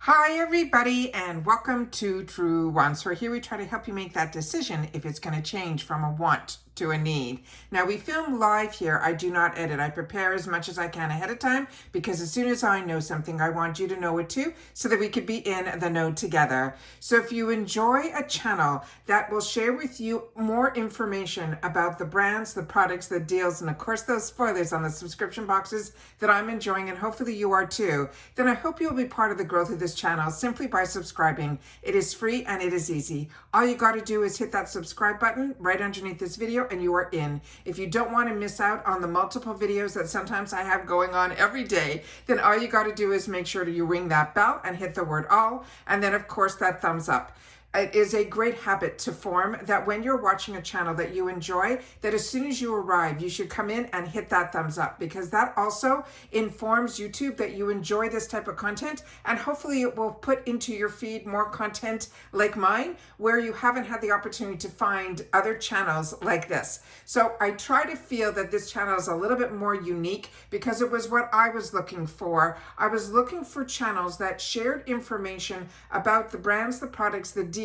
Hi everybody and welcome to Truewants, where here we try to help you make that decision if it's going to change from a want to a need. Now we film live here. I do not edit. I prepare as much as I can ahead of time because as soon as I know something, I want you to know it too so that we could be in the know together. So if you enjoy a channel that will share with you more information about the brands, the products, the deals, and of course those spoilers on the subscription boxes that I'm enjoying, and hopefully you are too, then I hope you'll be part of the growth of this channel simply by subscribing. It is free and it is easy. All you got to do is hit that subscribe button right underneath this video and you are in. If you don't want to miss out on the multiple videos that sometimes I have going on every day, then all you got to do is make sure that you ring that bell and hit the word all, and then of course that thumbs up. It is a great habit to form that when you're watching a channel that you enjoy, that as soon as you arrive, you should come in and hit that thumbs up, because that also informs YouTube that you enjoy this type of content, and hopefully it will put into your feed more content like mine, where you haven't had the opportunity to find other channels like this. So I try to feel that this channel is a little bit more unique because it was what I was looking for. I was looking for channels that shared information about the brands, the products, the deals,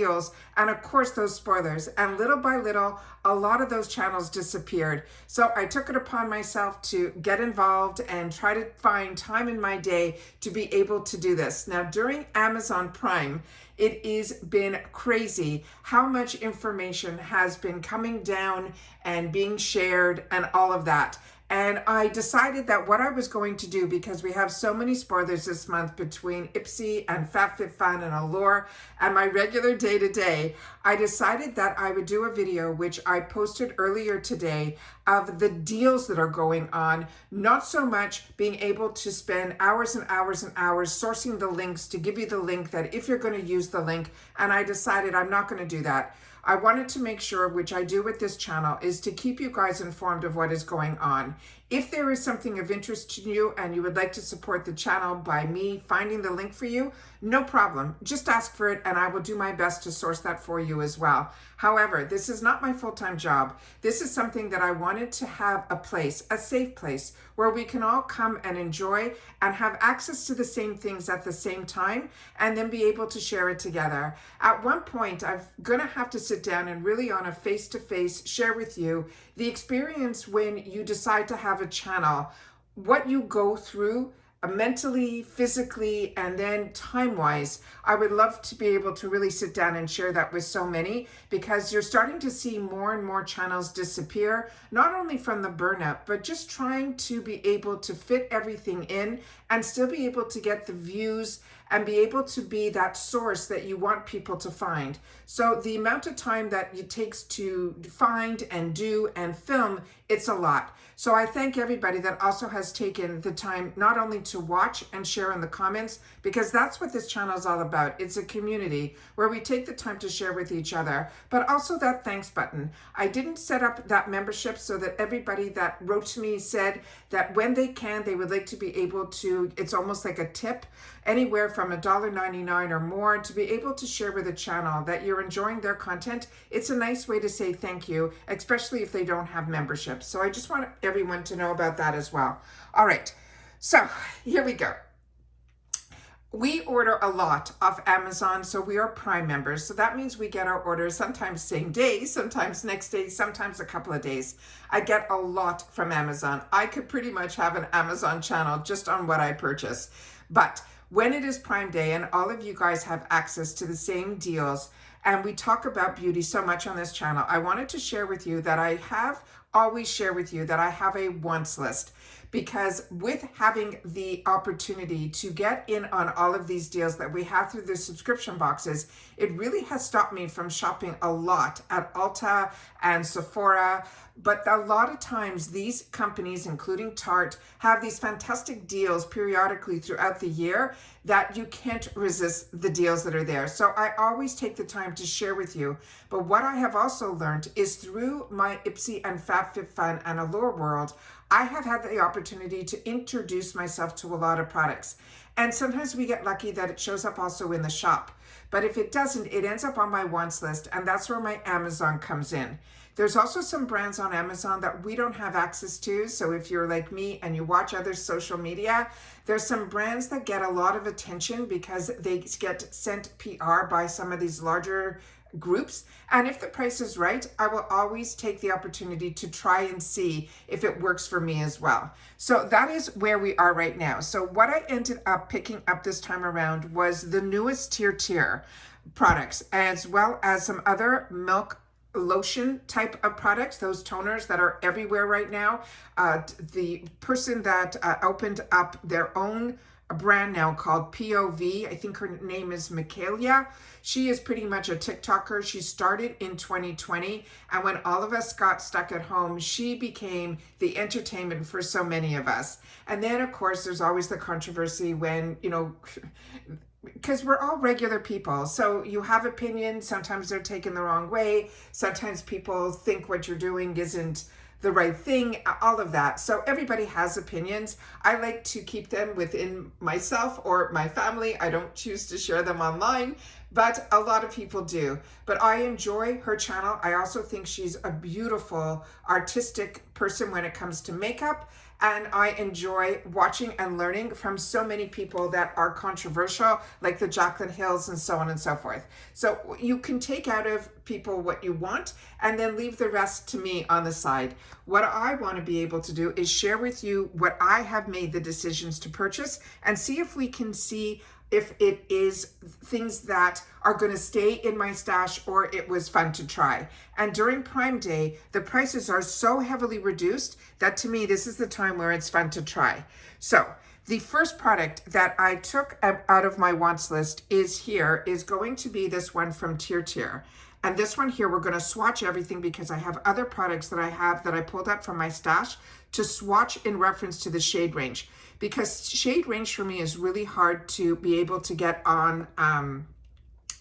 and of course those spoilers. And little by little, a lot of those channels disappeared. So I took it upon myself to get involved and try to find time in my day to be able to do this. Now, during Amazon Prime, it has been crazy how much information has been coming down and being shared and all of that. And I decided that what I was going to do, because we have so many spoilers this month between Ipsy and FabFitFun and Allure and my regular day-to-day, I decided that I would do a video, which I posted earlier today, of the deals that are going on, not so much being able to spend hours and hours and hours sourcing the links to give you the link that if you're going to use the link, and I decided I'm not going to do that. I wanted to make sure, which I do with this channel, is to keep you guys informed of what is going on. If there is something of interest to you and you would like to support the channel by me finding the link for you, no problem. Just ask for it and I will do my best to source that for you as well. However, this is not my full-time job. This is something that I wanted to have a place, a safe place, where we can all come and enjoy and have access to the same things at the same time, and then be able to share it together. At one point, I'm going to have to sit down and really on a face-to-face share with you the experience when you decide to have a channel, what you go through mentally, physically, and then time-wise. I would love to be able to really sit down and share that with so many, because you're starting to see more and more channels disappear, not only from the burnout, but just trying to be able to fit everything in and still be able to get the views and be able to be that source that you want people to find. So the amount of time that it takes to find and do and film, it's a lot. So I thank everybody that also has taken the time not only to watch and share in the comments, because that's what this channel is all about. It's a community where we take the time to share with each other, but also that thanks button. I didn't set up that membership so that everybody that wrote to me said that when they can, they would like to be able to, it's almost like a tip, anywhere from $1.99 or more, to be able to share with a channel that you're enjoying their content. It's a nice way to say thank you, especially if they don't have memberships. So I just want everyone to know about that as well. All right, so here we go. We order a lot off Amazon, so we are Prime members. So that means we get our orders sometimes same day, sometimes next day, sometimes a couple of days. I get a lot from Amazon. I could pretty much have an Amazon channel just on what I purchase. But when it is Prime Day and all of you guys have access to the same deals, and we talk about beauty so much on this channel, I wanted to share with you that I have always share with you that I have a wants list, because with having the opportunity to get in on all of these deals that we have through the subscription boxes, it really has stopped me from shopping a lot at Ulta and Sephora. But a lot of times these companies, including Tarte, have these fantastic deals periodically throughout the year that you can't resist the deals that are there. So I always take the time to share with you. But what I have also learned is through my Ipsy and FabFitFun and Allure world, I have had the opportunity to introduce myself to a lot of products. And sometimes we get lucky that it shows up also in the shop. But if it doesn't, it ends up on my wants list, and that's where my Amazon comes in. There's also some brands on Amazon that we don't have access to. So if you're like me and you watch other social media, there's some brands that get a lot of attention because they get sent PR by some of these larger groups. And if the price is right, I will always take the opportunity to try and see if it works for me as well. So that is where we are right now. So what I ended up picking up this time around was the newest TIRTIR products, as well as some other milk lotion type of products, those toners that are everywhere right now. The person that opened up their own brand now called POV, I think her name is Michaela. She is pretty much a TikToker. She started in 2020, and when all of us got stuck at home, she became the entertainment for so many of us. And then of course there's always the controversy when, you know, because we're all regular people. So you have opinions. Sometimes they're taken the wrong way. Sometimes people think what you're doing isn't the right thing, all of that. So everybody has opinions. I like to keep them within myself or my family. I don't choose to share them online, but a lot of people do. But I enjoy her channel. I also think she's a beautiful artistic person when it comes to makeup. And I enjoy watching and learning from so many people that are controversial, like the Jaclyn Hills and so on and so forth. So you can take out of people what you want and then leave the rest to me on the side. What I want to be able to do is share with you what I have made the decisions to purchase and see if we can see if it is things that are going to stay in my stash or it was fun to try. And during Prime Day, the prices are so heavily reduced that to me, this is the time where it's fun to try. So the first product that I took out of my wants list is going to be this one from TIRTIR. And this one here, we're going to swatch everything because I have other products that I pulled up from my stash to swatch in reference to the shade range. Because shade range for me is really hard to be able to get on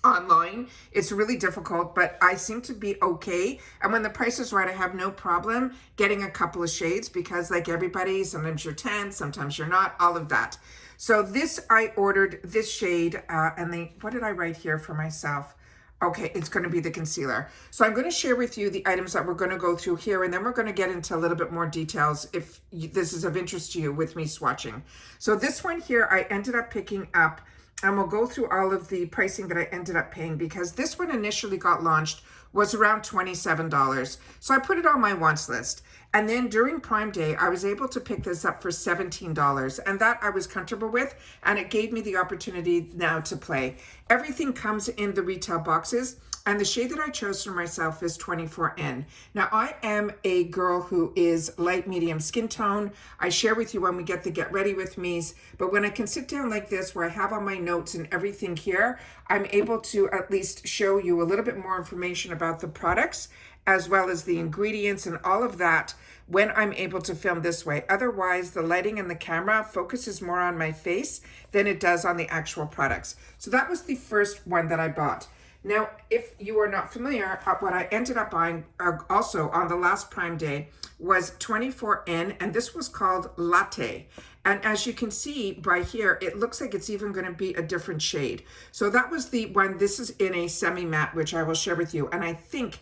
online. It's really difficult, but I seem to be okay. And when the price is right, I have no problem getting a couple of shades because like everybody, sometimes you're 10, sometimes you're not, all of that. So this, I ordered this shade and what did I write here for myself? Okay, it's going to be the concealer. So I'm going to share with you the items that we're going to go through here, and then we're going to get into a little bit more details if this is of interest to you with me swatching. So this one here, I ended up picking up, and we'll go through all of the pricing that I ended up paying because this one initially got launched was around $27. So I put it on my wants list. And then during Prime Day, I was able to pick this up for $17, and that I was comfortable with, and it gave me the opportunity now to play. Everything comes in the retail boxes, and the shade that I chose for myself is 24N. Now, I am a girl who is light medium skin tone. I share with you when we get the Get Ready With Me's, but when I can sit down like this where I have all my notes and everything here, I'm able to at least show you a little bit more information about the products as well as the ingredients and all of that when I'm able to film this way. Otherwise, the lighting and the camera focuses more on my face than it does on the actual products. So that was the first one that I bought. Now, if you are not familiar, what I ended up buying also on the last Prime Day was 24N, and this was called Latte. And as you can see by here, it looks like it's even going to be a different shade. So that was the one. This is in a semi-matte, which I will share with you. And I think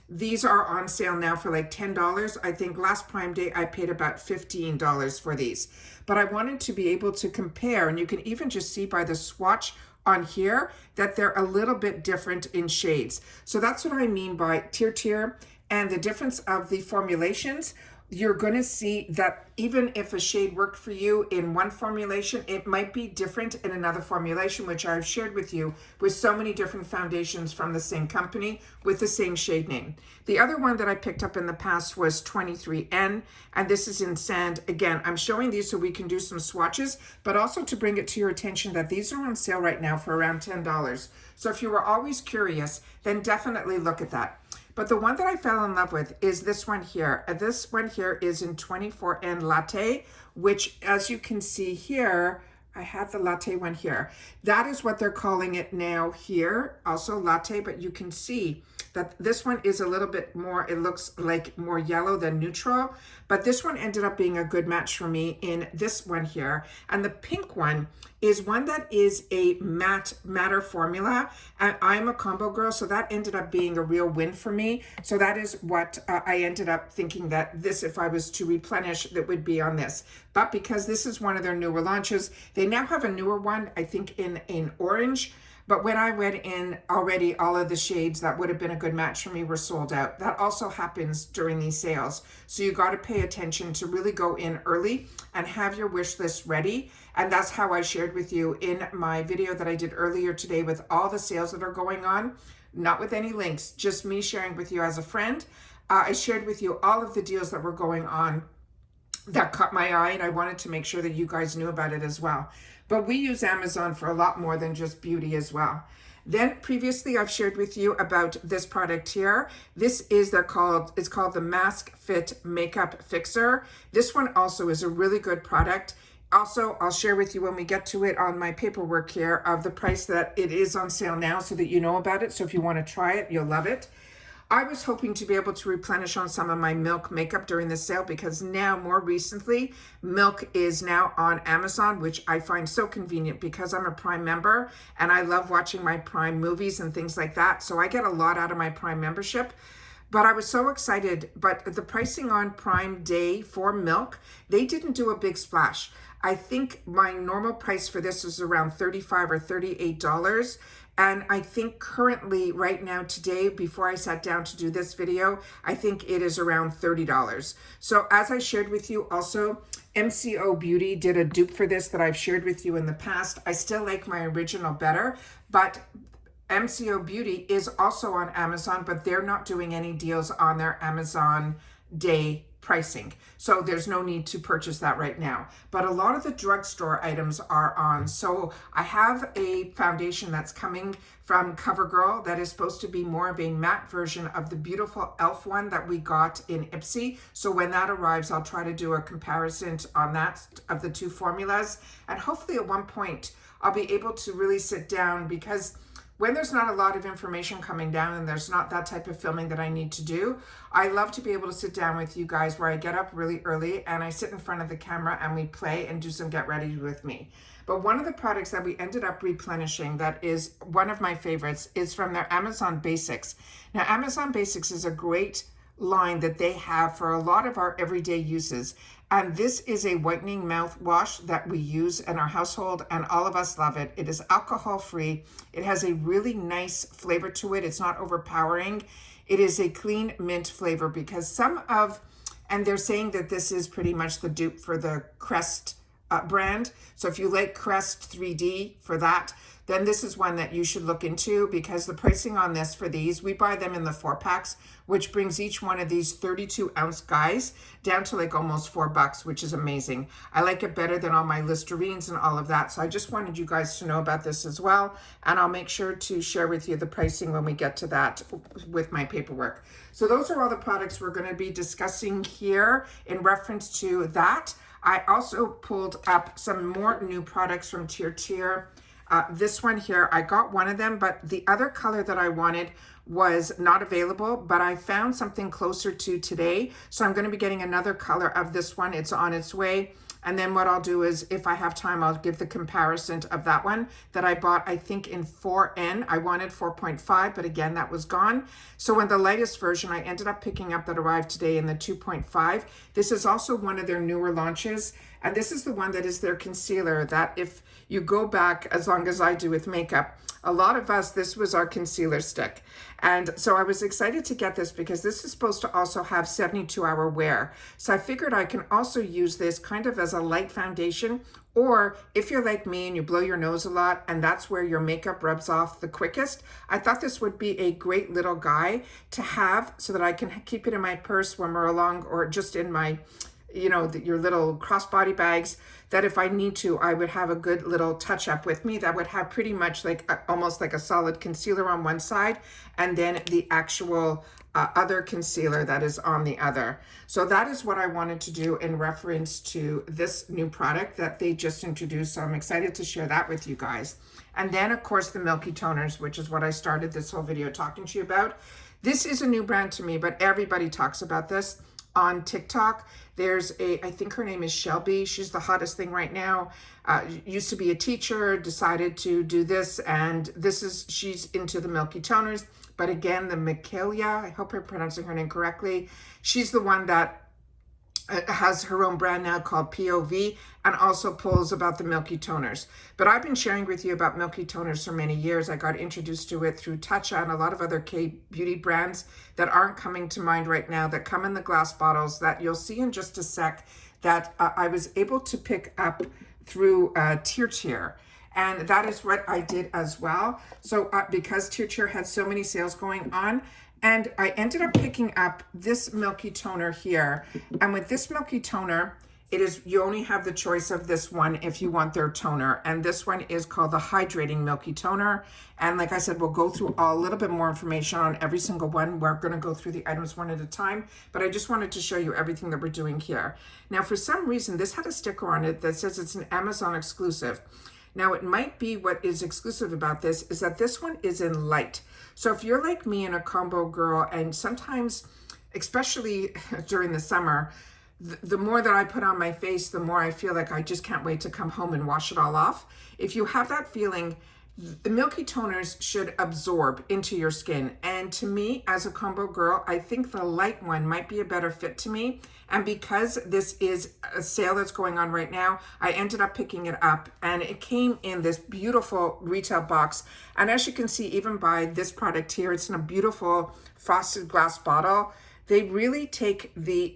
these are on sale now for like $10. I think last Prime Day I paid about $15 for these. But I wanted to be able to compare, and you can even just see by the swatch on here that they're a little bit different in shades. So that's what I mean by TIRTIR and the difference of the formulations. You're going to see that even if a shade worked for you in one formulation, it might be different in another formulation, which I've shared with you with so many different foundations from the same company with the same shade name. The other one that I picked up in the past was 23N, and this is in Sand. Again, I'm showing these so we can do some swatches, but also to bring it to your attention that these are on sale right now for around $10. So if you were always curious, then definitely look at that. But the one that I fell in love with is this one here. This one here is in 24N Latte, which as you can see here, I have the latte one here. That is what they're calling it now here, also latte, but you can see that this one is a little bit more, it looks like more yellow than neutral, but this one ended up being a good match for me in this one here. And the pink one is one that is a matter formula, and I'm a combo girl, so that ended up being a real win for me. So that is what I ended up thinking, that this, if I was to replenish, that would be on this. But because this is one of their newer launches, they now have a newer one, I think in orange. But when I went in already, all of the shades that would have been a good match for me were sold out. That also happens during these sales. So you got to pay attention to really go in early and have your wish list ready. And that's how I shared with you in my video that I did earlier today with all the sales that are going on, not with any links, just me sharing with you as a friend. I shared with you all of the deals that were going on that caught my eye, and I wanted to make sure that you guys knew about it as well. But we use Amazon for a lot more than just beauty as well. Then previously I've shared with you about this product here. This is it's called the Mask Fit Makeup Fixer. This one also is a really good product. Also, I'll share with you when we get to it on my paperwork here of the price that it is on sale now, so that you know about it. So if you want to try it, you'll love it. I was hoping to be able to replenish on some of my Milk makeup during the sale, because now, more recently, Milk is now on Amazon, which I find so convenient because I'm a Prime member and I love watching my Prime movies and things like that. So I get a lot out of my Prime membership. But I was so excited, but the pricing on Prime Day for Milk, they didn't do a big splash. I think my normal price for this is around $35 or $38. And I think currently, right now, today, before I sat down to do this video, I think it is around $30. So as I shared with you also, MCO Beauty did a dupe for this that I've shared with you in the past. I still like my original better, but MCO Beauty is also on Amazon, but they're not doing any deals on their Amazon Day pricing. So there's no need to purchase that right now. But a lot of the drugstore items are on. So I have a foundation that's coming from CoverGirl that is supposed to be more of a matte version of the beautiful e.l.f. one that we got in Ipsy. So when that arrives, I'll try to do a comparison on that of the two formulas. And hopefully at one point, I'll be able to really sit down, because when there's not a lot of information coming down and there's not that type of filming that I need to do, I love to be able to sit down with you guys where I get up really early and I sit in front of the camera and we play and do some get ready with me. But one of the products that we ended up replenishing that is one of my favorites is from their Amazon Basics. Now, Amazon Basics is a great line that they have for a lot of our everyday uses. And this is a whitening mouthwash that we use in our household, and all of us love it. It is alcohol free. It has a really nice flavor to it. It's not overpowering. It is a clean mint flavor, because and they're saying that this is pretty much the dupe for the Crest brand. So if you like Crest 3D for that, then this is one that you should look into, because the pricing on this for these, we buy them in the 4-packs, which brings each one of these 32-ounce guys down to like almost $4, which is amazing. I like it better than all my Listerines and all of that. So I just wanted you guys to know about this as well. And I'll make sure to share with you the pricing when we get to that with my paperwork. So those are all the products we're going to be discussing here in reference to that. I also pulled up some more new products from TIRTIR. This one here, I got one of them, but the other color that I wanted was not available, but I found something closer to today. So I'm going to be getting another color of this one. It's on its way. And then what I'll do is, if I have time, I'll give the comparison of that one that I bought, I think in 4N. I wanted 4.5, but again, that was gone. So in the lightest version, I ended up picking up that arrived today in the 2.5. This is also one of their newer launches. And this is the one that is their concealer, that if you go back as long as I do with makeup, a lot of us, this was our concealer stick. And so I was excited to get this because this is supposed to also have 72-hour wear. So I figured I can also use this kind of as a light foundation, or if you're like me and you blow your nose a lot and that's where your makeup rubs off the quickest, I thought this would be a great little guy to have so that I can keep it in my purse when we're along, or just in my, you know, your little crossbody bags, that if I need to, I would have a good little touch up with me that would have pretty much like almost like a solid concealer on one side, and then the actual other concealer that is on the other. So that is what I wanted to do in reference to this new product that they just introduced. So I'm excited to share that with you guys. And then of course the Milky toners, which is what I started this whole video talking to you about. This is a new brand to me, but everybody talks about this. on TikTok. There's I think her name is Shelby. She's the hottest thing right now. Used to be a teacher, decided to do this, and she's into the Milky toners. But again, the Michaelia, I hope I'm pronouncing her name correctly. She's the one that has her own brand now called POV, and also pulls about the Milky toners. But I've been sharing with you about Milky toners for many years. I got introduced to it through Tatcha and a lot of other K-beauty brands that aren't coming to mind right now, that come in the glass bottles that you'll see in just a sec, that I was able to pick up through TIRTIR. And that is what I did as well. So because TIRTIR had so many sales going on, and I ended up picking up this Milky toner here. And with this Milky toner, you only have the choice of this one if you want their toner. And this one is called the Hydrating Milky Toner. And like I said, we'll go through a little bit more information on every single one. We're going to go through the items one at a time, but I just wanted to show you everything that we're doing here. Now, for some reason, this had a sticker on it that says it's an Amazon exclusive. Now, it might be what is exclusive about this is that this one is in light. So if you're like me and a combo girl, and sometimes, especially during the summer, the more that I put on my face, the more I feel like I just can't wait to come home and wash it all off. If you have that feeling, the Milky toners should absorb into your skin. And to me, as a combo girl, I think the light one might be a better fit to me. And because this is a sale that's going on right now, I ended up picking it up, and it came in this beautiful retail box. And as you can see, even by this product here, it's in a beautiful frosted glass bottle. They really take the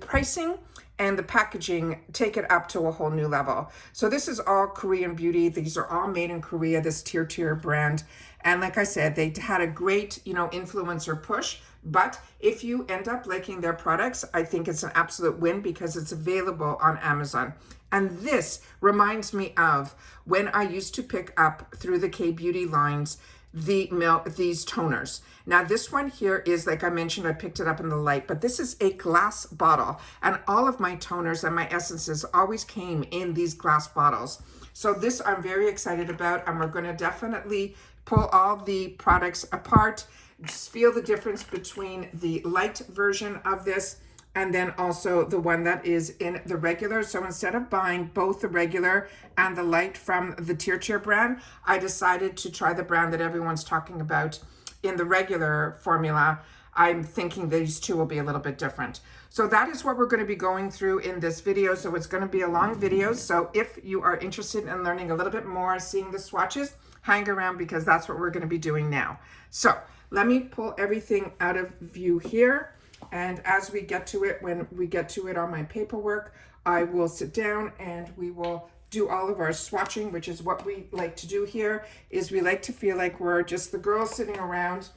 pricing and the packaging, take it up to a whole new level. So this is all Korean beauty. These are all made in Korea, this TIRTIR brand. And like I said, they had a great, influencer push. But if you end up liking their products, I think it's an absolute win because it's available on Amazon. And this reminds me of when I used to pick up through the K-beauty lines these toners. Now this one here is, like I mentioned, I picked it up in the light, but this is a glass bottle, and all of my toners and my essences always came in these glass bottles. So this I'm very excited about, and we're going to definitely pull all the products apart, just feel the difference between the light version of this and then also the one that is in the regular. So instead of buying both the regular and the light from the TIRTIR brand, I decided to try the brand that everyone's talking about in the regular formula. I'm thinking these two will be a little bit different. So that is what we're going to be going through in this video. So it's going to be a long video. So if you are interested in learning a little bit more, seeing the swatches, hang around because that's what we're going to be doing now. So let me pull everything out of view here. And as we get to it, when we get to it on my paperwork, I will sit down and we will do all of our swatching, which is what we like to do here, is we like to feel like we're just the girls sitting around,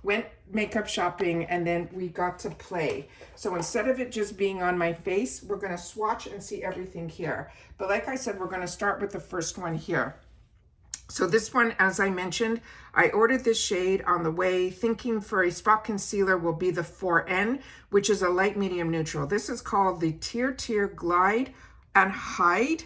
went makeup shopping, and then we got to play. So instead of it just being on my face, we're going to swatch and see everything here. But like I said, we're going to start with the first one here. So this one, as I mentioned, I ordered this shade on the way, thinking for a spot concealer will be the 4N, which is a light medium neutral. This is called the TIRTIR Glide and Hide.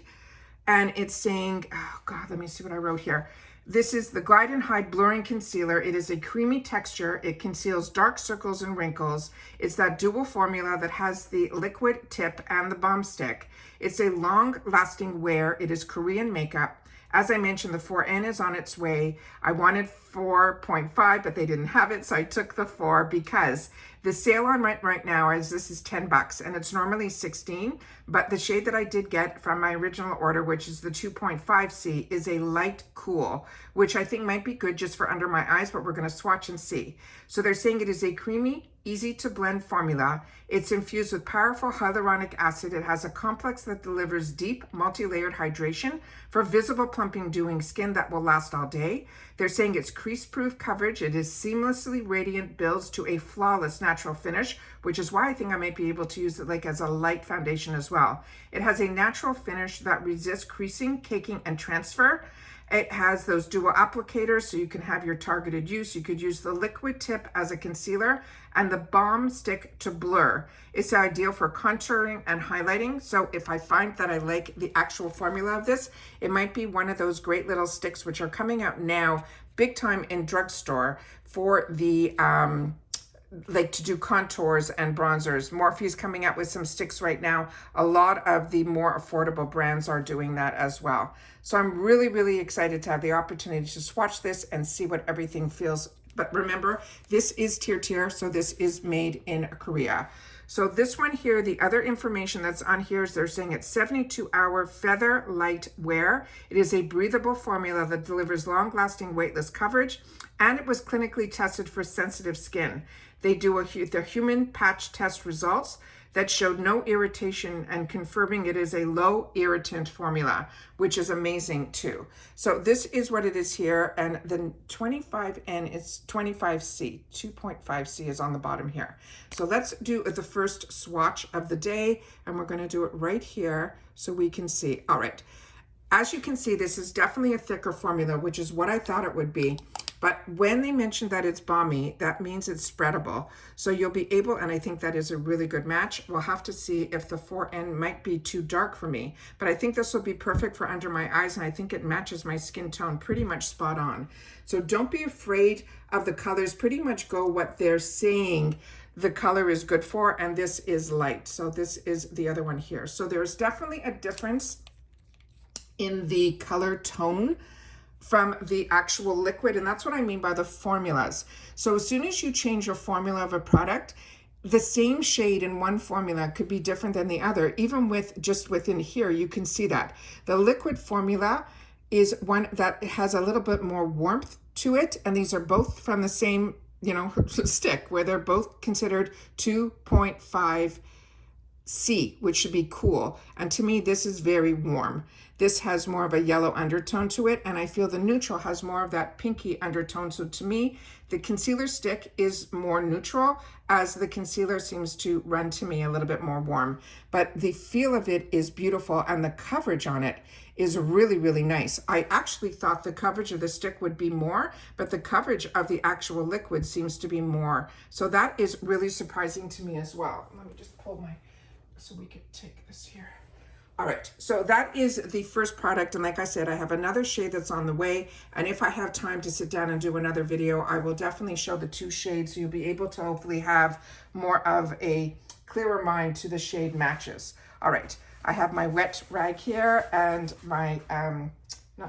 And it's saying, oh God, let me see what I wrote here. This is the Glide and Hide Blurring Concealer. It is a creamy texture. It conceals dark circles and wrinkles. It's that dual formula that has the liquid tip and the balm stick. It's a long-lasting wear. It is Korean makeup. As I mentioned, the 4N is on its way. I wanted 4.5, but they didn't have it, so I took the 4 because the sale on right now is this is $10, and it's normally $16. But the shade that I did get from my original order, which is the 2.5C, is a light cool, which I think might be good just for under my eyes, but we're going to swatch and see. So they're saying it is a creamy, easy to blend formula. It's infused with powerful hyaluronic acid. It has a complex that delivers deep, multi-layered hydration for visible plumping, dewing skin that will last all day. They're saying it's crease-proof coverage. It is seamlessly radiant, builds to a flawless natural finish, which is why I think I might be able to use it like as a light foundation as well. It has a natural finish that resists creasing, caking, and transfer. It has those dual applicators, so you can have your targeted use. You could use the liquid tip as a concealer and the balm stick to blur. It's ideal for contouring and highlighting. So if I find that I like the actual formula of this, it might be one of those great little sticks which are coming out now big time in drugstore for the like to do contours and bronzers. Morphe's coming out with some sticks right now. A lot of the more affordable brands are doing that as well. So I'm really, really excited to have the opportunity to swatch this and see what everything feels. But remember, this is TIRTIR, so this is made in Korea. So this one here, the other information that's on here is they're saying it's 72-hour feather light wear. It is a breathable formula that delivers long-lasting weightless coverage, and it was clinically tested for sensitive skin. They do their human patch test results that showed no irritation and confirming it is a low irritant formula, which is amazing too. So this is what it is here, and the 25N is 25C, 2.5C is on the bottom here. So let's do the first swatch of the day, and we're gonna do it right here so we can see. All right, as you can see, this is definitely a thicker formula, which is what I thought it would be. But when they mention that it's balmy, that means it's spreadable. So you'll be able, and I think that is a really good match. We'll have to see if the 4N might be too dark for me, but I think this will be perfect for under my eyes, and I think it matches my skin tone pretty much spot on. So don't be afraid of the colors. Pretty much go what they're saying the color is good for, and this is light. So this is the other one here. So there's definitely a difference in the color tone from the actual liquid, and that's what I mean by the formulas. So as soon as you change your formula of a product, the same shade in one formula could be different than the other. Even with just within here, you can see that. The liquid formula is one that has a little bit more warmth to it, and these are both from the same, you know, stick, where they're both considered 2.5C, which should be cool. And to me, this is very warm. This has more of a yellow undertone to it, and I feel the neutral has more of that pinky undertone. So to me, the concealer stick is more neutral, as the concealer seems to run to me a little bit more warm. But the feel of it is beautiful, and the coverage on it is really, really nice. I actually thought the coverage of the stick would be more, but the coverage of the actual liquid seems to be more. So that is really surprising to me as well. Let me just pull my, so we could take this here. All right, so that is the first product, and like I said, I have another shade that's on the way, and if I have time to sit down and do another video, I will definitely show the two shades, so you'll be able to hopefully have more of a clearer mind to the shade matches. All right, I have my wet rag here, and my, no,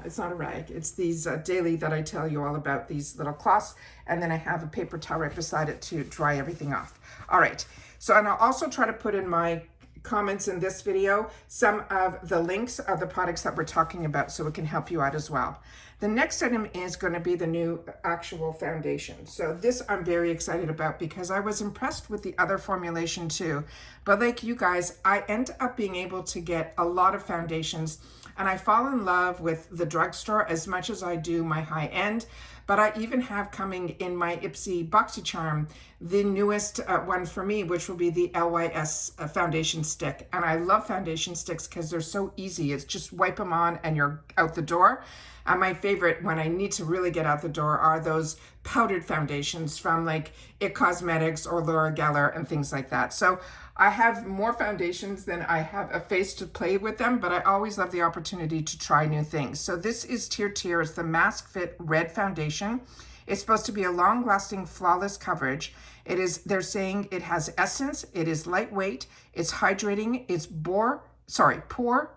it's not a rag, it's these daily that I tell you all about, these little cloths, and then I have a paper towel right beside it to dry everything off. All right, so, and I'll also try to put in my comments in this video some of the links of the products that we're talking about, so it can help you out as well. The next item is going to be the new actual foundation. So this I'm very excited about because I was impressed with the other formulation too, but like you guys, I end up being able to get a lot of foundations, and I fall in love with the drugstore as much as I do my high end. But I even have coming in my Ipsy BoxyCharm the newest one for me, which will be the LYS foundation stick. And I love foundation sticks because they're so easy. It's just wipe them on and you're out the door. And my favorite when I need to really get out the door are those powdered foundations from like IT Cosmetics or Laura Geller and things like that. So I have more foundations than I have a face to play with them, but I always love the opportunity to try new things. So this is TIRTIR. It's the Mask Fit Red Foundation. It's supposed to be a long-lasting, flawless coverage. It is, they're saying it has essence, it is lightweight, it's hydrating, it's pore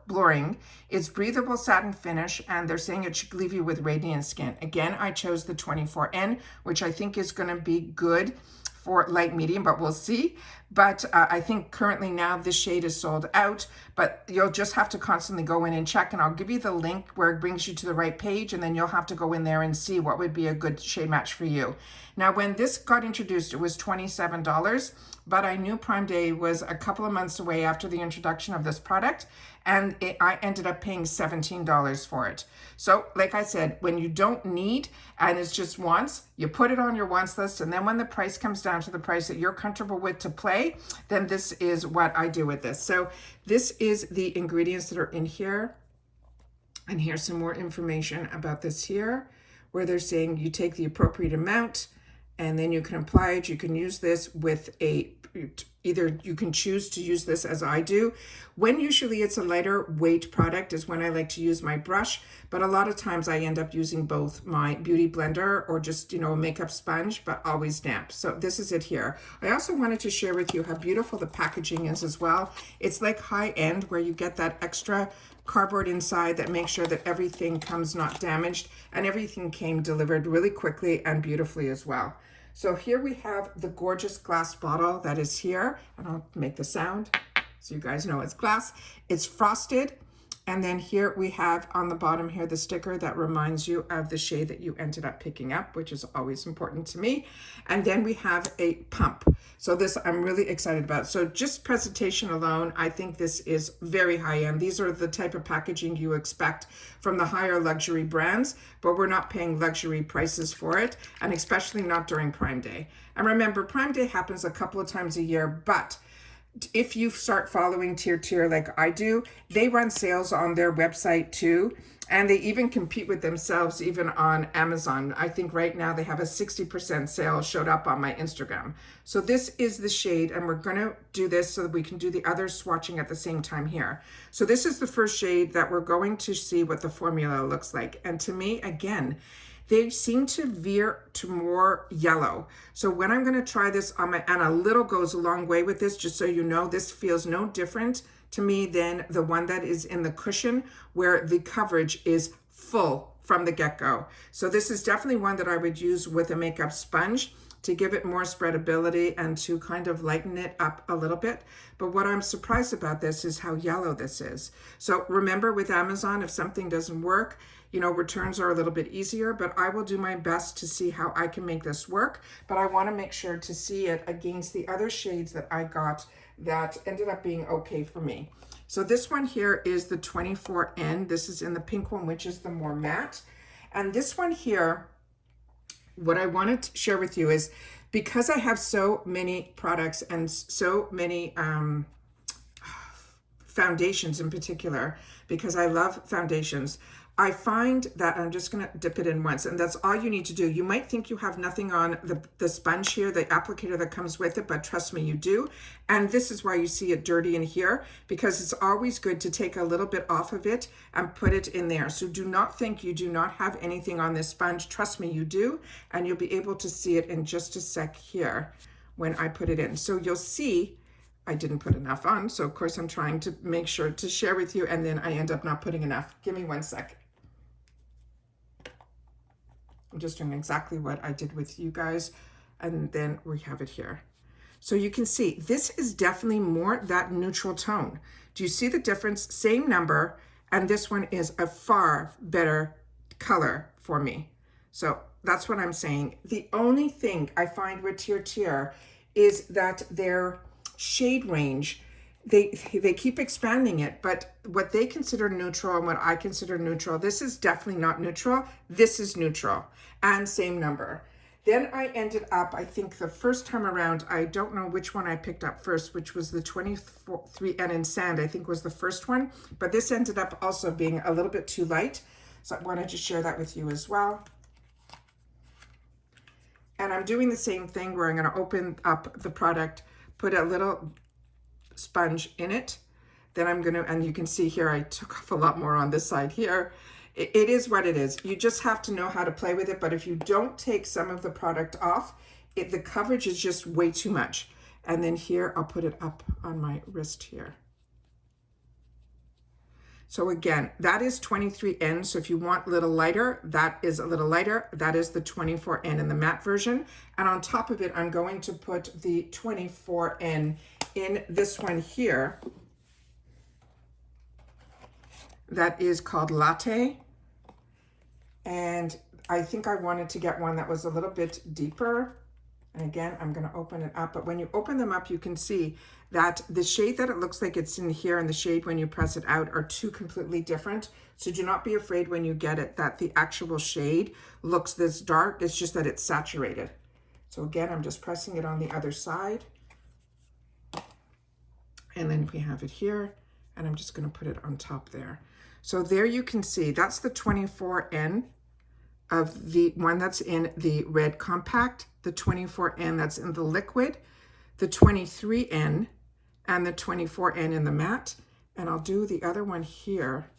blurring, it's breathable satin finish, and they're saying it should leave you with radiant skin. Again, I chose the 24N, which I think is going to be good for light medium, but we'll see. But I think currently now this shade is sold out, but you'll just have to constantly go in and check, and I'll give you the link where it brings you to the right page, and then you'll have to go in there and see what would be a good shade match for you. Now, when this got introduced, it was $27, but I knew Prime Day was a couple of months away after the introduction of this product, and I ended up paying $17 for it. So like I said, when you don't need, and it's just wants, you put it on your wants list, and then when the price comes down to the price that you're comfortable with to play, then this is what I do with this. So this is the ingredients that are in here, and here's some more information about this here, where they're saying you take the appropriate amount, and then you can apply it. You can use this with either you can choose to use this as I do. When usually it's a lighter weight product is when I like to use my brush, but a lot of times I end up using both my beauty blender or just, a makeup sponge, but always damp. So this is it here. I also wanted to share with you how beautiful the packaging is as well. It's like high end where you get that extra cardboard inside that makes sure that everything comes not damaged, and everything came delivered really quickly and beautifully as well. So here we have the gorgeous glass bottle that is here, and I'll make the sound so you guys know it's glass. It's frosted, and then here we have on the bottom here the sticker that reminds you of the shade that you ended up picking up, which is always important to me. And then we have a pump. So this I'm really excited about. So just presentation alone, I think this is very high end. These are the type of packaging you expect from the higher luxury brands, but we're not paying luxury prices for it, and especially not during Prime Day. And remember, Prime Day happens a couple of times a year, but if you start following TIRTIR like I do, they run sales on their website too. And they even compete with themselves even on Amazon. I think right now they have a 60% sale showed up on my Instagram. So this is the shade, and we're gonna do this so that we can do the other swatching at the same time here. So this is the first shade that we're going to see what the formula looks like. And to me, again, they seem to veer to more yellow. So when I'm gonna try this on my, and a little goes a long way with this, just so you know, this feels no different to me than the one that is in the cushion where the coverage is full from the get-go. So this is definitely one that I would use with a makeup sponge to give it more spreadability and to kind of lighten it up a little bit. But what I'm surprised about this is how yellow this is. So remember with Amazon, if something doesn't work, returns are a little bit easier, but I will do my best to see how I can make this work. But I want to make sure to see it against the other shades that I got that ended up being okay for me. So this one here is the 24N. This is in the pink one, which is the more matte. And this one here, what I wanted to share with you is because I have so many products and so many foundations in particular, because I love foundations, I find that I'm just gonna dip it in once, and that's all you need to do. You might think you have nothing on the sponge here, the applicator that comes with it, but trust me, you do. And this is why you see it dirty in here, because it's always good to take a little bit off of it and put it in there. So do not think you do not have anything on this sponge. Trust me, you do, and you'll be able to see it in just a sec here when I put it in. So you'll see I didn't put enough on, so of course I'm trying to make sure to share with you, and then I end up not putting enough. Give me 1 sec. I'm just doing exactly what I did with you guys, and then we have it here. So you can see this is definitely more that neutral tone. Do you see the difference? Same number, and this one is a far better color for me. So that's what I'm saying. The only thing I find with TIRTIR is that their shade range, they keep expanding it, but what they consider neutral and what I consider neutral, this is definitely not neutral. This is neutral, and same number. Then I ended up, I think the first time around, I don't know which one I picked up first, which was the 23N in Sand, I think was the first one, but this ended up also being a little bit too light. So I wanted to share that with you as well. And I'm doing the same thing where I'm gonna open up the product, put a little sponge in it. Then I'm gonna, and you can see here, I took off a lot more on this side here. It is what it is. You just have to know how to play with it. But if you don't take some of the product off, the coverage is just way too much. And then here, I'll put it up on my wrist here. So again, that is 23N. So if you want a little lighter, that is a little lighter. That is the 24N in the matte version. And on top of it, I'm going to put the 24N in this one here. That is called Latte. And I think I wanted to get one that was a little bit deeper. And again, I'm gonna open it up. But when you open them up, you can see that the shade that it looks like it's in here and the shade when you press it out are two completely different. So do not be afraid when you get it that the actual shade looks this dark. It's just that it's saturated. So again, I'm just pressing it on the other side. And then we have it here, and I'm just gonna put it on top there. So there you can see, that's the 24N of the one that's in the red compact, the 24N that's in the liquid, the 23N, and the 24N in the matte. And I'll do the other one here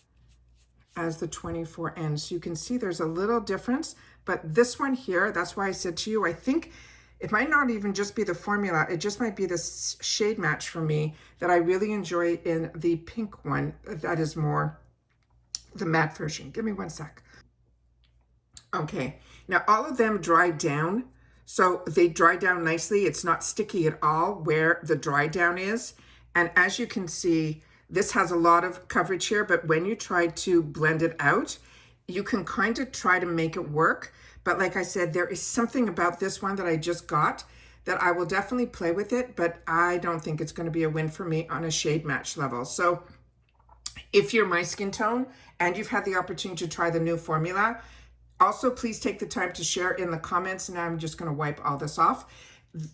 as the 24N. So you can see there's a little difference, but this one here, that's why I said to you, I think it might not even just be the formula, it just might be this shade match for me that I really enjoy in the pink one. That is more the matte version. Give me one sec. Okay, now all of them dry down. So they dry down nicely. It's not sticky at all where the dry down is. And as you can see, this has a lot of coverage here, but when you try to blend it out, you can kind of try to make it work. But like I said, there is something about this one that I just got that I will definitely play with it, but I don't think it's going to be a win for me on a shade match level. So if you're my skin tone and you've had the opportunity to try the new formula, also please take the time to share in the comments. Now I'm just going to wipe all this off.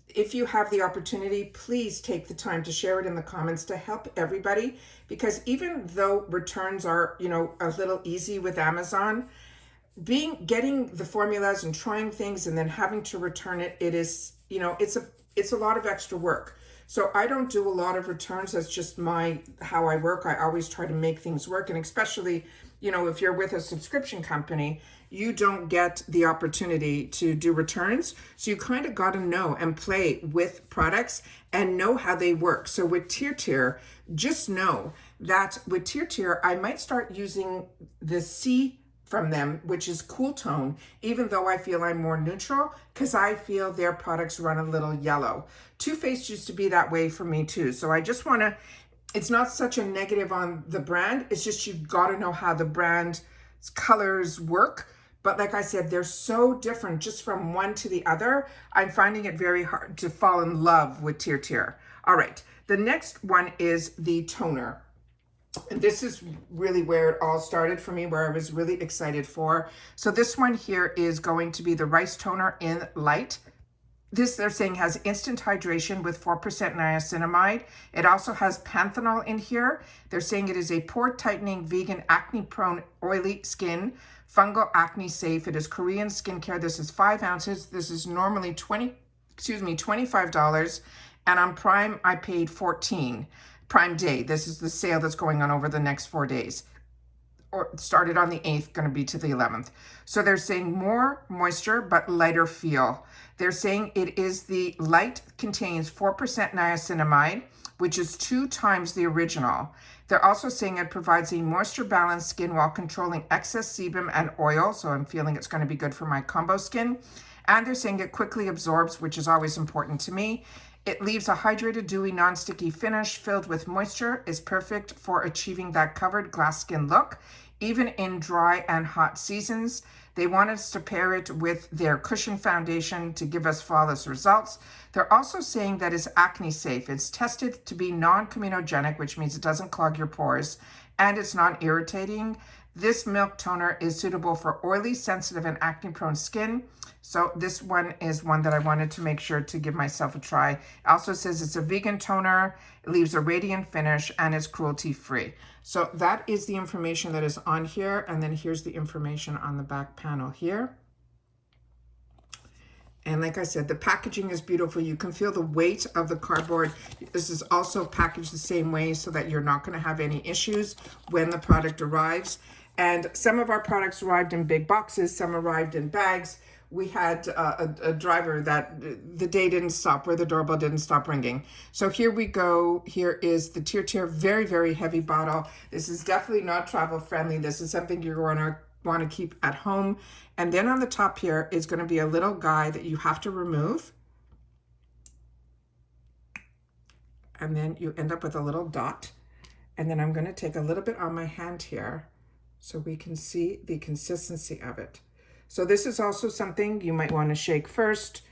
If you have the opportunity, please take the time to share it in the comments to help everybody, because even though returns are, you know, a little easy with Amazon, getting the formulas and trying things and then having to return it, it is, you know, it's a lot of extra work. So I don't do a lot of returns. That's just how I work. I always try to make things work. And especially, you know, if you're with a subscription company, you don't get the opportunity to do returns. So you kind of got to know and play with products and know how they work. So with TIRTIR, just know that with TIRTIR, I might start using the C from them, which is cool tone, even though I feel I'm more neutral, because I feel their products run a little yellow. Too Faced used to be that way for me too. So I just want to, it's not such a negative on the brand. It's just, you've got to know how the brand's colors work. But like I said, they're so different just from one to the other. I'm finding it very hard to fall in love with TIRTIR. All right, the next one is the toner. And this is really where it all started for me, where I was really excited for. So this one here is going to be the Rice Toner in Light. This, they're saying, has instant hydration with 4% niacinamide. It also has panthenol in here. They're saying it is a pore tightening, vegan, acne-prone, oily skin, fungal acne safe. It is Korean skincare. This is 5 ounces. This is normally $25. And on Prime, I paid $14. Prime Day. This is the sale that's going on over the next 4 days. Or started on the 8th, going to be to the 11th. So they're saying more moisture, but lighter feel. They're saying it is the light, contains 4% niacinamide, which is 2 times the original. They're also saying it provides a moisture balanced skin while controlling excess sebum and oil. So I'm feeling it's going to be good for my combo skin. And they're saying it quickly absorbs, which is always important to me. It leaves a hydrated, dewy, non-sticky finish filled with moisture, is perfect for achieving that covered glass skin look, even in dry and hot seasons. They want us to pair it with their cushion foundation to give us flawless results. They're also saying that it's acne safe. It's tested to be non-comedogenic, which means it doesn't clog your pores, and it's non-irritating. This milk toner is suitable for oily, sensitive, and acne-prone skin. So this one is one that I wanted to make sure to give myself a try. It also says it's a vegan toner, it leaves a radiant finish, and it's cruelty-free. So that is the information that is on here. And then here's the information on the back panel here. And like I said, the packaging is beautiful. You can feel the weight of the cardboard. This is also packaged the same way so that you're not going to have any issues when the product arrives. And some of our products arrived in big boxes, some arrived in bags. We had a driver that the day didn't stop, where the doorbell didn't stop ringing. So here we go. Here is the TIRTIR, very, very heavy bottle. This is definitely not travel friendly. This is something you're going to want to keep at home. And then on the top here is going to be a little guy that you have to remove. And then you end up with a little dot. And then I'm going to take a little bit on my hand here so we can see the consistency of it. So this is also something you might want to shake first,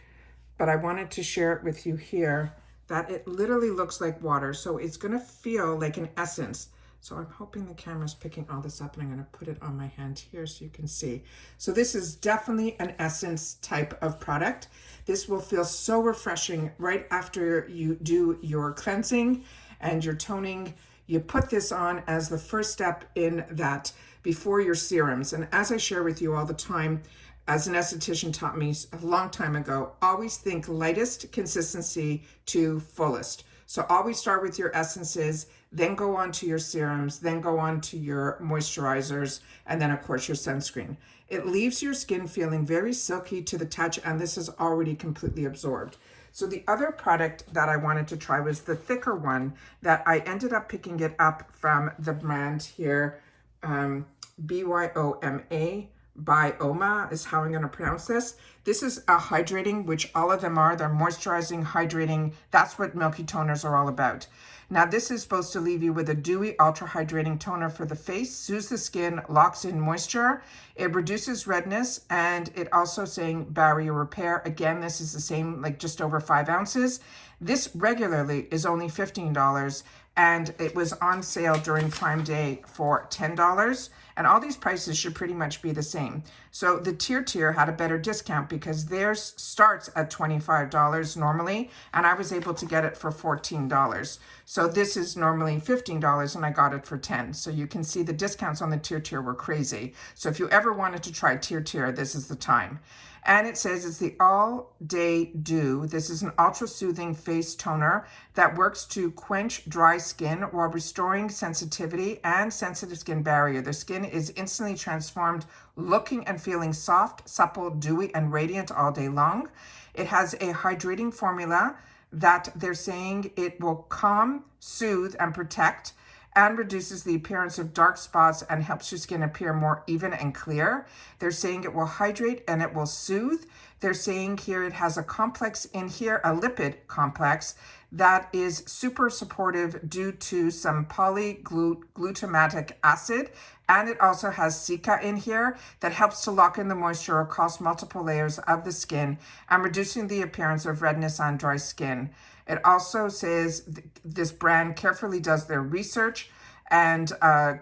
but I wanted to share it with you here that it literally looks like water. So it's going to feel like an essence. So I'm hoping the camera's picking all this up, and I'm going to put it on my hand here so you can see. So this is definitely an essence type of product. This will feel so refreshing right after you do your cleansing and your toning. You put this on as the first step in that before your serums. And as I share with you all the time, as an esthetician taught me a long time ago, always think lightest consistency to fullest. So always start with your essences, then go on to your serums, then go on to your moisturizers, and then of course your sunscreen. It leaves your skin feeling very silky to the touch, and this is already completely absorbed. So the other product that I wanted to try was the thicker one that I ended up picking it up from the brand here, BYOMA. BYOMA is how I'm going to pronounce this. This is a hydrating, which all of them are. They're moisturizing, hydrating. That's what Milky toners are all about. Now, this is supposed to leave you with a dewy, ultra hydrating toner for the face, soothes the skin, locks in moisture. It reduces redness, and it also saying barrier repair. Again, this is the same, like just over 5 ounces. This regularly is only $15, and it was on sale during Prime Day for $10. And all these prices should pretty much be the same. So the TIRTIR had a better discount because theirs starts at $25 normally, and I was able to get it for $14. So this is normally $15, and I got it for $10. So you can see the discounts on the TIRTIR were crazy. So if you ever wanted to try TIRTIR, this is the time. And it says it's the All Day Dew. This is an ultra soothing face toner that works to quench dry skin while restoring sensitivity and sensitive skin barrier. The skin is instantly transformed, looking and feeling soft, supple, dewy, and radiant all day long. It has a hydrating formula that they're saying it will calm, soothe, and protect, and reduces the appearance of dark spots and helps your skin appear more even and clear. They're saying it will hydrate and it will soothe. They're saying here it has a complex in here, a lipid complex that is super supportive due to some polyglutamatic acid. And it also has cica in here that helps to lock in the moisture across multiple layers of the skin and reducing the appearance of redness on dry skin. It also says this brand carefully does their research and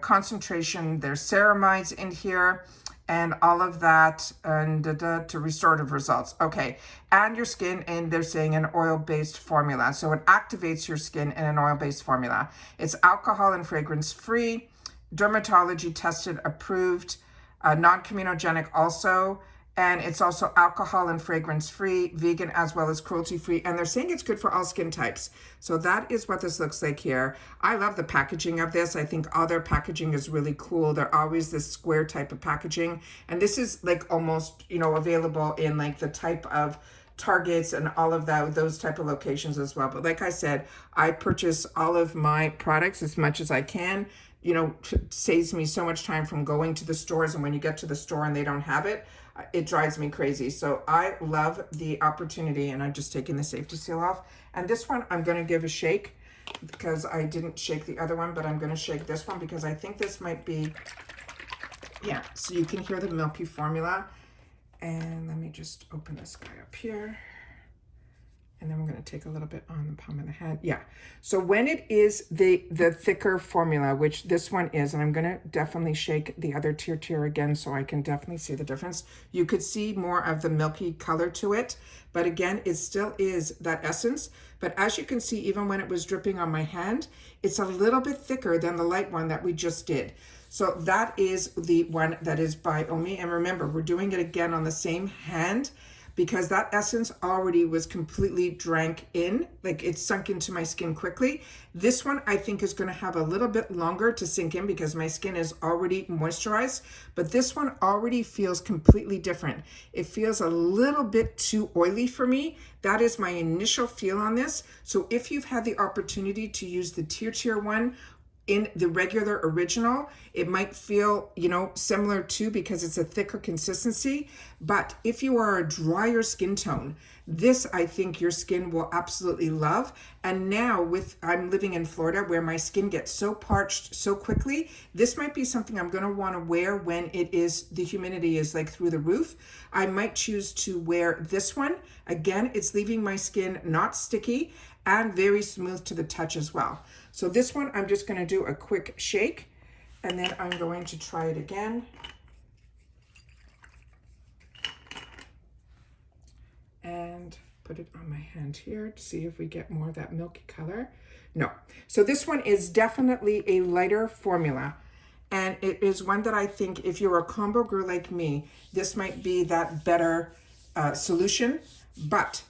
concentration, there's ceramides in here and all of that, and to restorative results. Okay, and your skin, and they're saying an oil-based formula. So it activates your skin in an oil-based formula. It's alcohol and fragrance-free, dermatology tested, approved, non-comedogenic also, and it's also alcohol and fragrance-free, vegan as well as cruelty-free, and they're saying it's good for all skin types. So that is what this looks like here. I love the packaging of this. I think all their packaging is really cool. They're always this square type of packaging, and this is like almost, you know, available in like the type of Targets and all of that, those type of locations as well. But like I said, I purchase all of my products as much as I can. You know, saves me so much time from going to the stores, and when you get to the store and they don't have it, it drives me crazy. So I love the opportunity, and I'm just taking the safety seal off. And this one I'm going to give a shake because I didn't shake the other one, but I'm going to shake this one because I think this might be, yeah, so you can hear the Milky formula. And let me just open this guy up here. And then we're going to take a little bit on the palm of the hand. Yeah. So when it is the thicker formula, which this one is, and I'm going to definitely shake the other TIRTIR again so I can definitely see the difference. You could see more of the milky color to it. But again, it still is that essence. But as you can see, even when it was dripping on my hand, it's a little bit thicker than the light one that we just did. So that is the one that is by BYOMA. And remember, we're doing it again on the same hand because that essence already was completely drank in, like it sunk into my skin quickly. This one I think is going to have a little bit longer to sink in because my skin is already moisturized, but this one already feels completely different. It feels a little bit too oily for me. That is my initial feel on this. So if you've had the opportunity to use the TIRTIR one in the regular original, it might feel, you know, similar to, because it's a thicker consistency. But if you are a drier skin tone, this I think your skin will absolutely love. And now I'm living in Florida where my skin gets so parched so quickly, this might be something I'm going to want to wear when the humidity is like through the roof. I might choose to wear this one. Again, it's leaving my skin not sticky and very smooth to the touch as well. So this one, I'm just going to do a quick shake, and then I'm going to try it again. And put it on my hand here to see if we get more of that milky color. No. So this one is definitely a lighter formula. And it is one that I think if you're a combo girl like me, this might be that better solution. But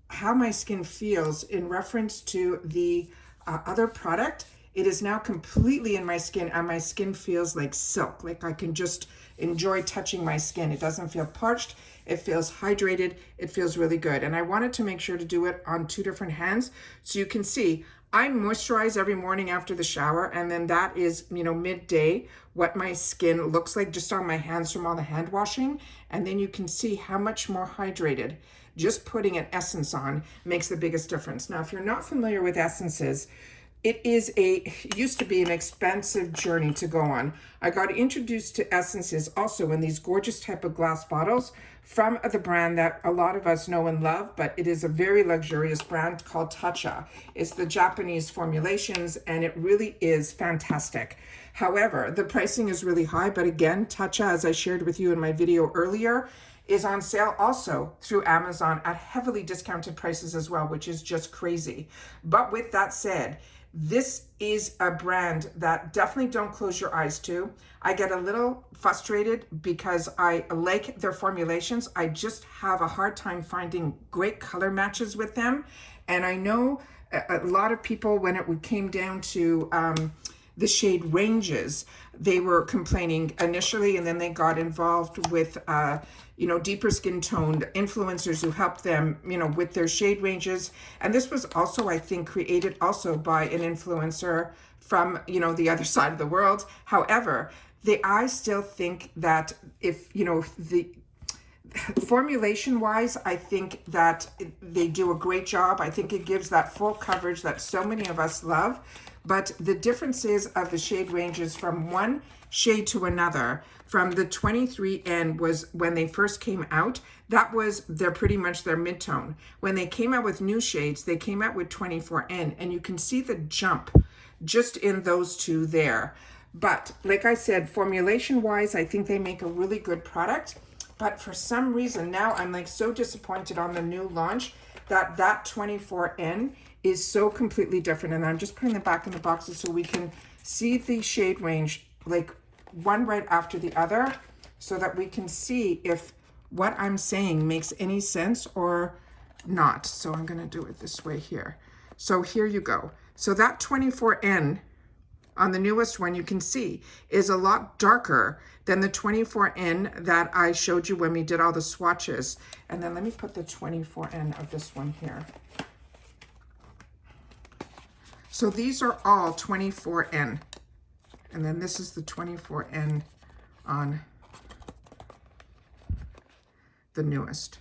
how my skin feels in reference to the other product, it is now completely in my skin, and my skin feels like silk. Like I can just enjoy touching my skin. It doesn't feel parched. It feels hydrated. It feels really good. And I wanted to make sure to do it on 2 different hands so you can see. I moisturize every morning after the shower, and then that is, midday, what my skin looks like just on my hands from all the hand washing. And then you can see how much more hydrated just putting an essence on makes the biggest difference. Now, if you're not familiar with essences, it used to be an expensive journey to go on. I got introduced to essences also in these gorgeous type of glass bottles from the brand that a lot of us know and love, but it is a very luxurious brand called TIRTIR. It's the Japanese formulations, and it really is fantastic. However, the pricing is really high, but again, TIRTIR, as I shared with you in my video earlier, is on sale also through Amazon at heavily discounted prices as well, which is just crazy. But with that said, this is a brand that definitely don't close your eyes to. I get a little frustrated because I like their formulations. I just have a hard time finding great color matches with them. And I know a lot of people, when it came down to the shade ranges, they were complaining initially, and then they got involved with deeper skin toned influencers who helped them, with their shade ranges. And this was also, I think, created also by an influencer from, the other side of the world. However, I still think that if, the formulation wise, I think that they do a great job. I think it gives that full coverage that so many of us love. But the differences of the shade ranges from one shade to another, from the 23N was when they first came out, that was pretty much their mid-tone. When they came out with new shades, they came out with 24N, and you can see the jump just in those two there. But like I said, formulation wise, I think they make a really good product. But for some reason now I'm like so disappointed on the new launch that 24N is so completely different. And I'm just putting them back in the boxes so we can see the shade range like one right after the other, so that we can see if what I'm saying makes any sense or not. So I'm going to do it this way here. So here you go. So that 24N on the newest one, you can see, is a lot darker than the 24N that I showed you when we did all the swatches. And then let me put the 24N of this one here. So these are all 24N. And then this is the 24N on the newest.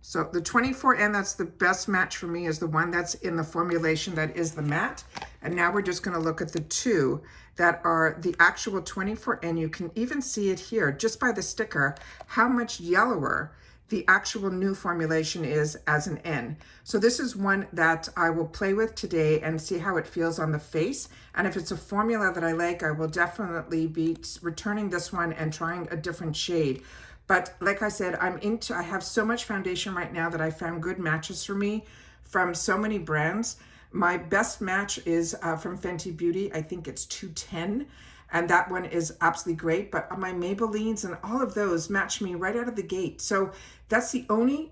So the 24N, that's the best match for me, is the one that's in the formulation that is the matte. And now we're just going to look at the two that are the actual 24N. You can even see it here just by the sticker, how much yellower the actual new formulation is as an N. So this is one that I will play with today and see how it feels on the face. And if it's a formula that I like, I will definitely be returning this one and trying a different shade. But like I said, I have so much foundation right now that I found good matches for me from so many brands. My best match is from Fenty Beauty. I think it's 210. And that one is absolutely great. But my Maybellines and all of those match me right out of the gate. So that's the only,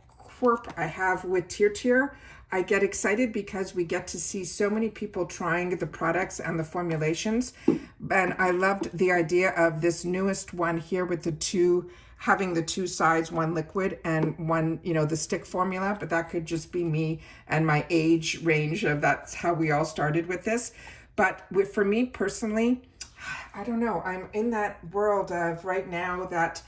quirk I have with TIRTIR. I get excited because we get to see so many people trying the products and the formulations. And I loved the idea of this newest one here with having the two sides, one liquid and one, the stick formula. But that could just be me and my age range of that's how we all started with this. But for me personally, I don't know. I'm in that world of right now that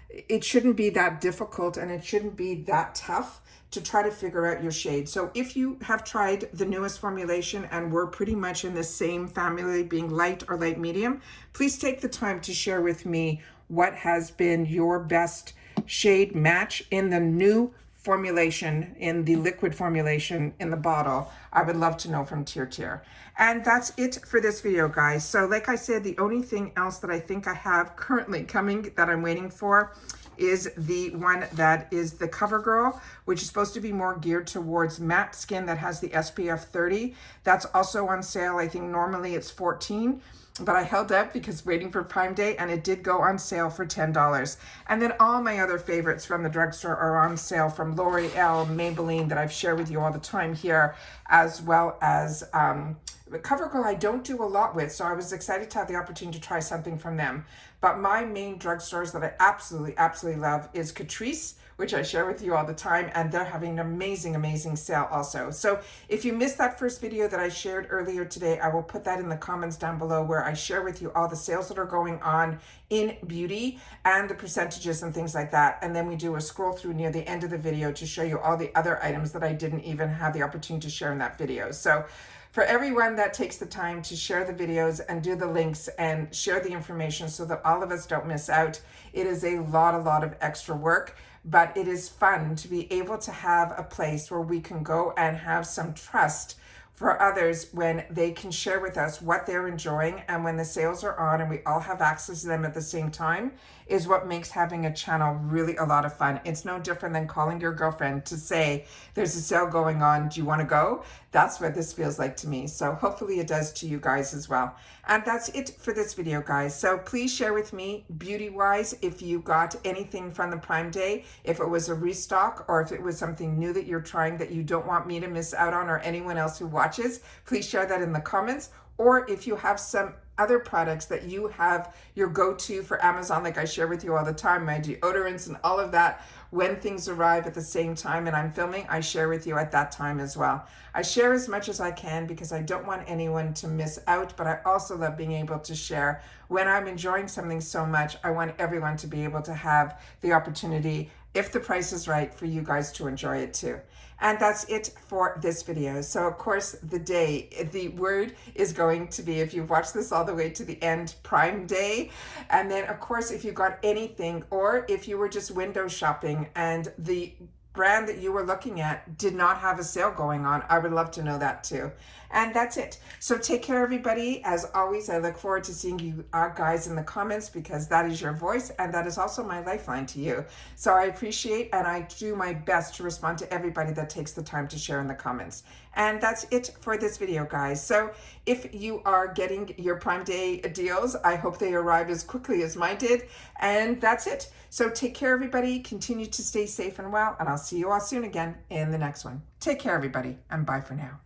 it shouldn't be that difficult and it shouldn't be that tough to try to figure out your shade. So if you have tried the newest formulation and we're pretty much in the same family, being light or light medium, please take the time to share with me what has been your best shade match in the new formulation, in the liquid formulation in the bottle. I would love to know from TIRTIR. And that's it for this video, guys. So like I said, the only thing else that I think I have currently coming that I'm waiting for is the one that is the CoverGirl, which is supposed to be more geared towards matte skin that has the SPF 30. That's also on sale. I think normally it's 14. but I held up because waiting for Prime Day, and it did go on sale for $10. And then all my other favorites from the drugstore are on sale, from L'Oreal, Maybelline, that I've shared with you all the time here, as well as CoverGirl I don't do a lot with, so I was excited to have the opportunity to try something from them. But my main drugstores that I absolutely love is Catrice, which I share with you all the time, and they're having an amazing sale also. So if you missed that first video that I shared earlier today, I will put that in the comments down below, where I share with you all the sales that are going on in beauty and the percentages and things like that. And then we do a scroll through near the end of the video to show you all the other items that I didn't even have the opportunity to share in that video. So for everyone that takes the time to share the videos and do the links and share the information so that all of us don't miss out, it is a lot of extra work, but it is fun to be able to have a place where we can go and have some trust for others when they can share with us what they're enjoying, and when the sales are on and we all have access to them at the same time, is what makes having a channel really a lot of fun. It's no different than calling your girlfriend to say, there's a sale going on, do you want to go? That's what this feels like to me. So hopefully it does to you guys as well. And that's it for this video, guys. So please share with me, beauty-wise, if you got anything from the Prime Day, if it was a restock, or if it was something new that you're trying that you don't want me to miss out on, or anyone else who watches. Please share that in the comments. Or if you have some other products that you have your go-to for Amazon, like I share with you all the time, my deodorants and all of that, when things arrive at the same time and I'm filming, I share with you at that time as well. I share as much as I can because I don't want anyone to miss out, but I also love being able to share. When I'm enjoying something so much, I want everyone to be able to have the opportunity, if the price is right, for you guys to enjoy it too. And that's it for this video. So of course, the word is going to be, if you've watched this all the way to the end, Prime Day. And then of course, if you got anything, or if you were just window shopping and the brand that you were looking at did not have a sale going on, I would love to know that too. And that's it. So take care, everybody. As always, I look forward to seeing you guys in the comments, because that is your voice and that is also my lifeline to you. So I appreciate, and I do my best to respond to everybody that takes the time to share in the comments. And that's it for this video, guys. So if you are getting your Prime Day deals, I hope they arrive as quickly as mine did. And that's it. So take care, everybody. Continue to stay safe and well, and I'll see you all soon again in the next one. Take care, everybody, and bye for now.